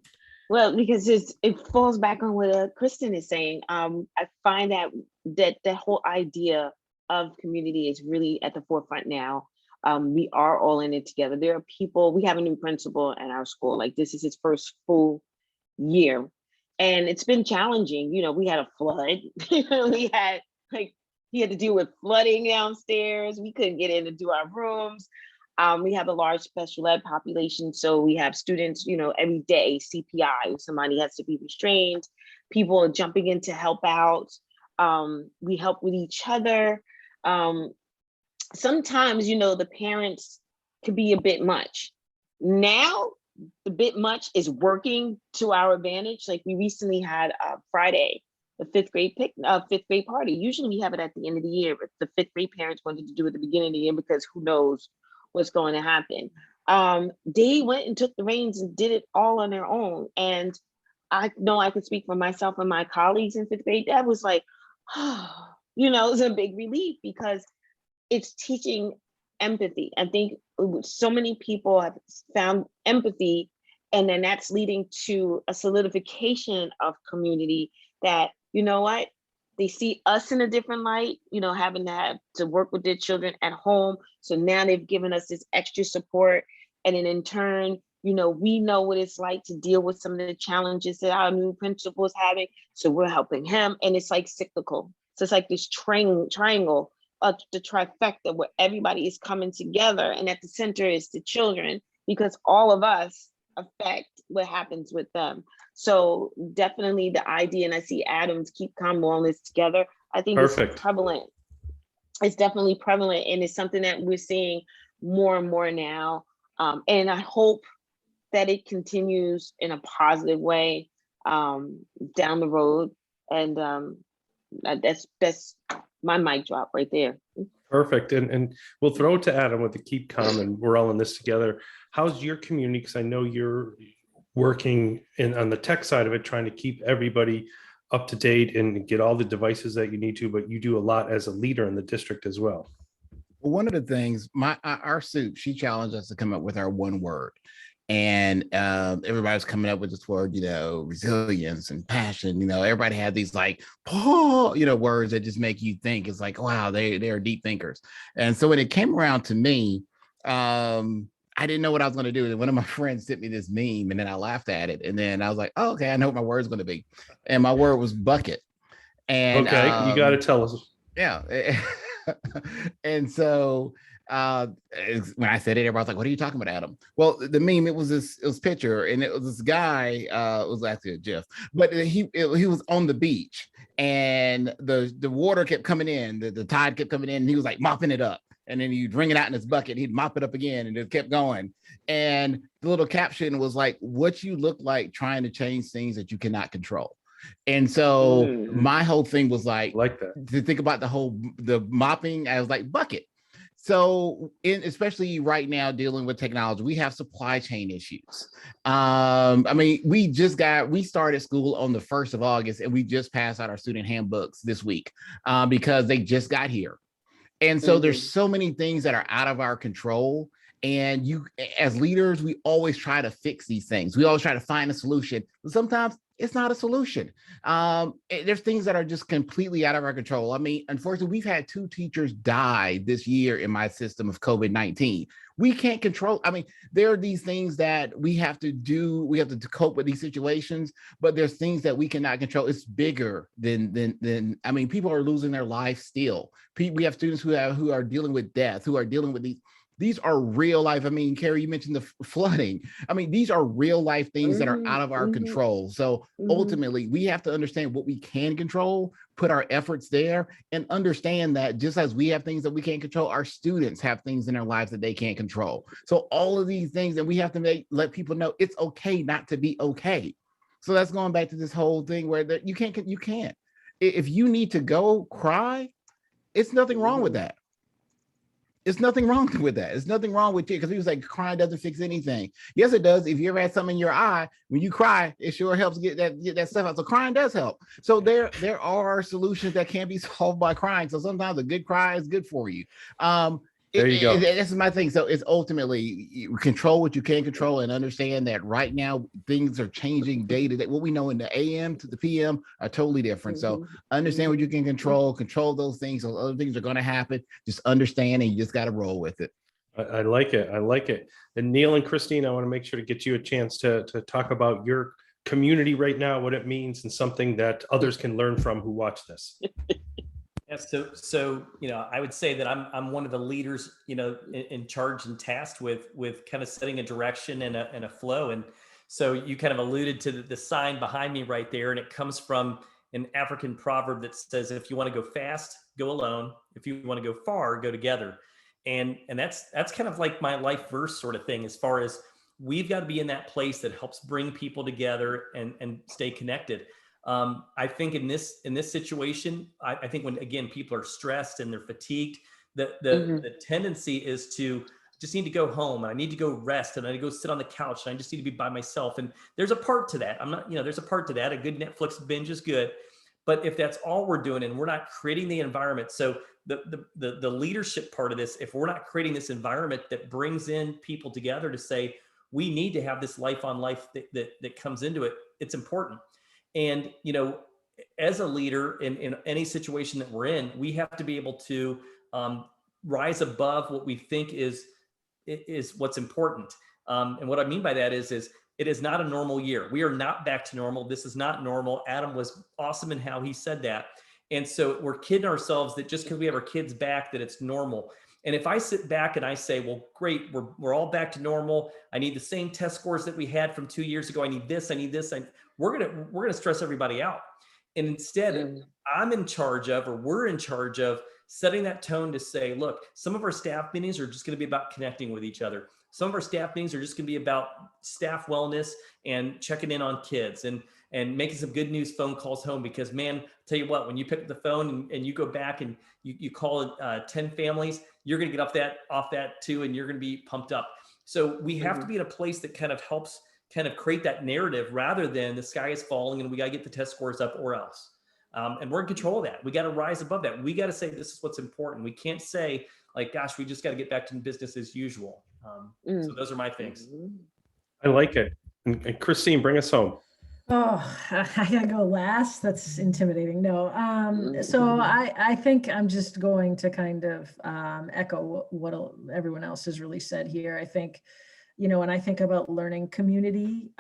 Well, because it falls back on what Kristen is saying. I find that whole idea of community is really at the forefront now. We are all in it together. There are people, we have a new principal at our school. Like this is his first full year. And it's been challenging. You know, we had a flood. We had he had to deal with flooding downstairs. We couldn't get in to do our rooms. We have a large special ed population. So we have students, every day, CPI, somebody has to be restrained. People are jumping in to help out. We help with each other. Sometimes, the parents can be a bit much. Now, the bit much is working to our advantage. Like we recently had Friday, the fifth grade party. Usually we have it at the end of the year, but the fifth grade parents wanted to do it at the beginning of the year because who knows what's going to happen. They went and took the reins and did it all on their own. And I know I could speak for myself and my colleagues in fifth grade. That was like, it was a big relief because it's teaching empathy. I think so many people have found empathy, and then that's leading to a solidification of community that, they see us in a different light, having to work with their children at home. So now they've given us this extra support. And then in turn, we know what it's like to deal with some of the challenges that our new principal is having. So we're helping him. And it's like cyclical. So it's like this triangle, the trifecta where everybody is coming together. And at the center is the children, because all of us affect what happens with them. So definitely the idea, and I see Adams keep calm on this together. I think it's prevalent. It's definitely prevalent, and it's something that we're seeing more and more now. And I hope that it continues in a positive way down the road. And that's my mic drop right there. Perfect. And we'll throw it to Adam with the keep calm, and we're all in this together. How's your community? Because I know you're working on the tech side of it, trying to keep everybody up to date and get all the devices that you need to, but you do a lot as a leader in the district as well. Well, one of the things, our soup, she challenged us to come up with our one word. And everybody's coming up with this word, resilience and passion. Everybody had these words that just make you think. It's like, wow, they are deep thinkers. And so when it came around to me, I didn't know what I was going to do. And one of my friends sent me this meme, and then I laughed at it. And then I was like, oh, okay, I know what my word's going to be. And my word was bucket. And Okay, you got to tell us. yeah. And so when I said it, everybody was like, what are you talking about, Adam? Well, the meme, it was this picture, and it was this guy, it was actually a GIF, but he was on the beach, and the water kept coming in, the tide kept coming in, and he was like mopping it up. And then he'd bring it out in his bucket, he'd mop it up again, and it kept going. And the little caption was like, what you look like trying to change things that you cannot control. And so my whole thing was like that, to think about the mopping as like bucket. So especially right now, dealing with technology, we have supply chain issues. I mean, we started school on the 1st of August, and we just passed out our student handbooks this week because they just got here. And so there's so many things that are out of our control. And you, as leaders, we always try to fix these things. We always try to find a solution. But sometimes it's not a solution. There's things that are just completely out of our control. I mean, unfortunately, we've had 2 teachers die this year in my system of COVID-19. We can't control. I mean, there are these things that we have to do. We have to cope with these situations, but there's things that we cannot control. It's bigger than I mean, people are losing their life still. We have students who are dealing with death, who are dealing with these are real life. I mean, Keri, you mentioned the flooding. I mean, these are real life things that are out of our control. So ultimately, we have to understand what we can control, put our efforts there, and understand that just as we have things that we can't control, our students have things in their lives that they can't control. So all of these things, and we have to let people know it's okay not to be okay. So that's going back to this whole thing where you can't. If you need to go cry, it's nothing wrong with that. It's nothing wrong with that. It's nothing wrong with it, because people say crying doesn't fix anything. Yes, it does. If you ever had something in your eye, when you cry, it sure helps get that stuff out. So crying does help. So there are solutions that can be solved by crying. So sometimes a good cry is good for you. There you go. This is my thing. So it's ultimately you control what you can control, and understand that right now things are changing day to day. What we know in the AM to the PM are totally different. So understand what you can control those things. So other things are going to happen. Just understand, and you just got to roll with it. I like it. I like it. And Neil and Christine, I want to make sure to get you a chance to talk about your community right now, what it means, and something that others can learn from who watch this. Yeah, so I would say that I'm one of the leaders, in charge and tasked with kind of setting a direction and a flow. And so you kind of alluded to the sign behind me right there, and it comes from an African proverb that says, if you want to go fast, go alone. If you want to go far, go together. And that's kind of like my life verse sort of thing, as far as we've got to be in that place that helps bring people together and stay connected. I think in this situation, I think when, again, people are stressed and they're fatigued, the tendency is to just need to go home, and I need to go rest, and I need to go sit on the couch, and I just need to be by myself. And there's a part to that. There's a part to that. A good Netflix binge is good. But if that's all we're doing and we're not creating the environment, so the leadership part of this, if we're not creating this environment that brings in people together to say, we need to have this life on life that comes into it, it's important. And, as a leader in any situation that we're in, we have to be able to rise above what we think is what's important. And what I mean by that is it is not a normal year. We are not back to normal. This is not normal. Adam was awesome in how he said that. And so we're kidding ourselves that just because we have our kids back, that it's normal. And if I sit back and I say, well, great, we're all back to normal. I need the same test scores that we had from 2 years ago. I need this. We're gonna stress everybody out. And instead, I'm in charge of, or we're in charge of, setting that tone to say, look, some of our staff meetings are just going to be about connecting with each other. Some of our staff meetings are just going to be about staff wellness and checking in on kids and making some good news phone calls home. Because, man, tell you what, when you pick up the phone and you go back and you call 10 families, you're going to get off that too, and you're going to be pumped up. So we have to be in a place that kind of helps kind of create that narrative, rather than the sky is falling and we got to get the test scores up or else. And we're in control of that. We got to rise above that. We got to say, this is what's important. We can't say like, gosh, we just got to get back to business as usual. So those are my things. I like it. And Christine, bring us home. Oh, I gotta go last. That's intimidating. No. So I think I'm just going to kind of echo what everyone else has really said here. I think when I think about learning community,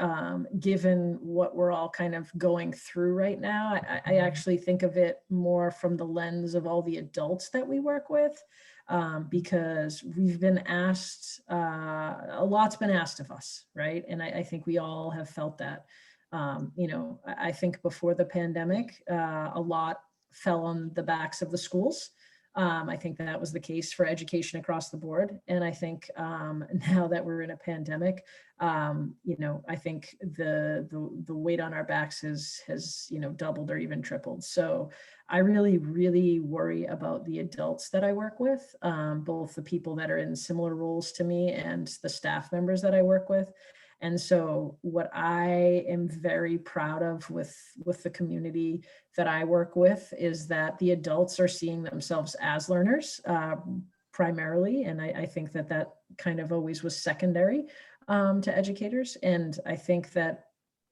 given what we're all kind of going through right now, I actually think of it more from the lens of all the adults that we work with, because we've been asked, a lot's been asked of us, right? And I think we all have felt that. I think before the pandemic, a lot fell on the backs of the schools. I think that was the case for education across the board. And I think now that we're in a pandemic, I think the weight on our backs has doubled or even tripled. So I really, really worry about the adults that I work with, both the people that are in similar roles to me and the staff members that I work with. And so what I am very proud of with the community that I work with is that the adults are seeing themselves as learners primarily. And I think that kind of always was secondary to educators. And I think that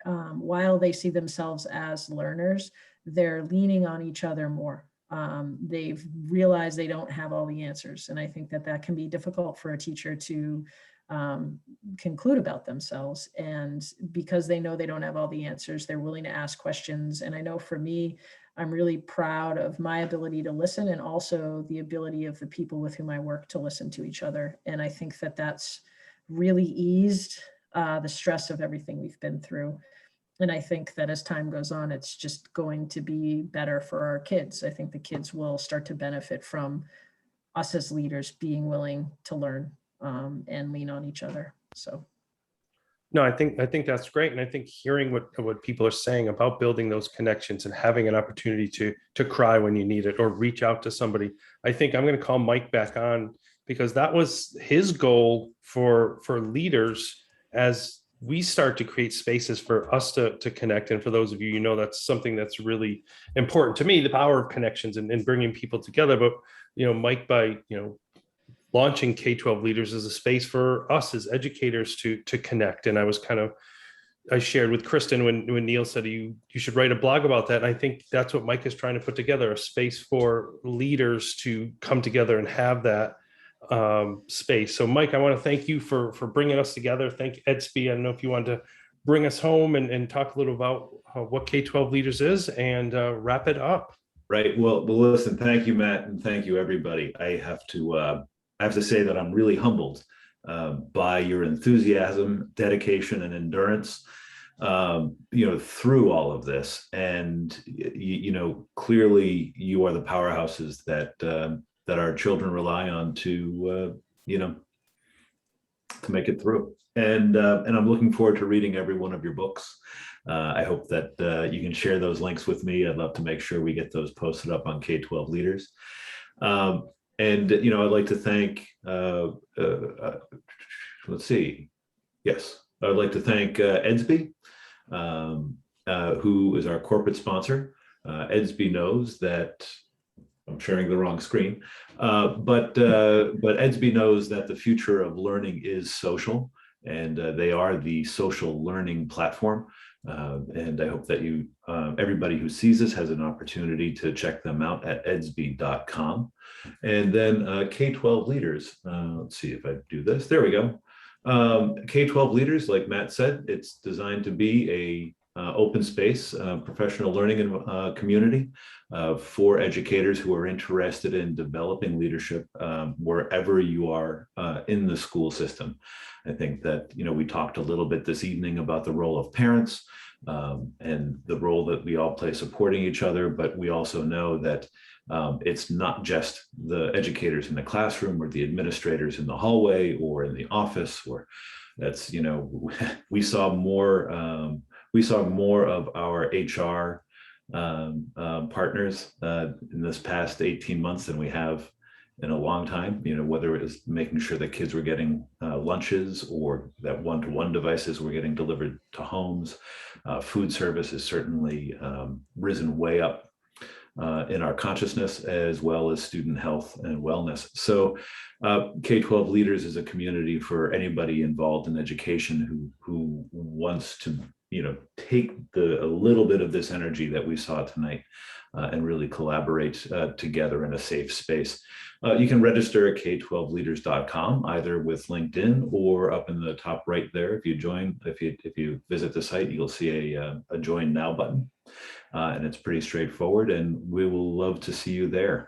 while they see themselves as learners, they're leaning on each other more. They've realized they don't have all the answers. And I think that can be difficult for a teacher to conclude about themselves. And because they know they don't have all the answers, they're willing to ask questions. And I know for me, I'm really proud of my ability to listen, and also the ability of the people with whom I work to listen to each other. And I think that's really eased the stress of everything we've been through. And I think that as time goes on, it's just going to be better for our kids. I think the kids will start to benefit from us as leaders being willing to learn and lean on each other. So. No, I think that's great. And I think hearing what people are saying about building those connections and having an opportunity to cry when you need it or reach out to somebody. I think I'm going to call Mike back on, because that was his goal for leaders as we start to create spaces for us to connect. And for those of you, that's something that's really important to me, the power of connections and bringing people together. But, Mike, by, launching K-12 leaders as a space for us as educators to connect. And I shared with Kristen when Neil said you should write a blog about that. And I think that's what Mike is trying to put together, a space for leaders to come together and have that space. So Mike, I want to thank you for bringing us together. Thank EdSB. I don't know if you want to bring us home and talk a little about what K-12 leaders is and wrap it up. Right. Well, listen, thank you, Matt, and thank you, everybody. I have to say that I'm really humbled by your enthusiasm, dedication, and endurance, through all of this. And, clearly you are the powerhouses that our children rely on to make it through. And I'm looking forward to reading every one of your books. I hope that you can share those links with me. I'd love to make sure we get those posted up on K-12 Leaders. And, I'd like to thank, let's see. Yes, I'd like to thank EdSB, who is our corporate sponsor. EdSB knows that I'm sharing the wrong screen, but EdSB knows that the future of learning is social, and they are the social learning platform. And I hope that everybody who sees this has an opportunity to check them out at edsb.com. And then K-12 Leaders, let's see if I do this, there we go. K-12 Leaders, like Matt said, it's designed to be a open space, professional learning and community for educators who are interested in developing leadership wherever you are in the school system. I think that, we talked a little bit this evening about the role of parents and the role that we all play supporting each other, but we also know that it's not just the educators in the classroom or the administrators in the hallway or in the office, or that's, we saw more of our HR partners in this past 18 months than we have in a long time, whether it is making sure that kids were getting lunches or that one-to-one devices were getting delivered to homes. Food service has certainly risen way up in our consciousness, as well as student health and wellness. So K-12 Leaders is a community for anybody involved in education who wants to take a little bit of this energy that we saw tonight and really collaborate together in a safe space. You can register at k12leaders.com, either with LinkedIn or up in the top right there. If you visit the site, you'll see a join now button. And it's pretty straightforward, and we will love to see you there.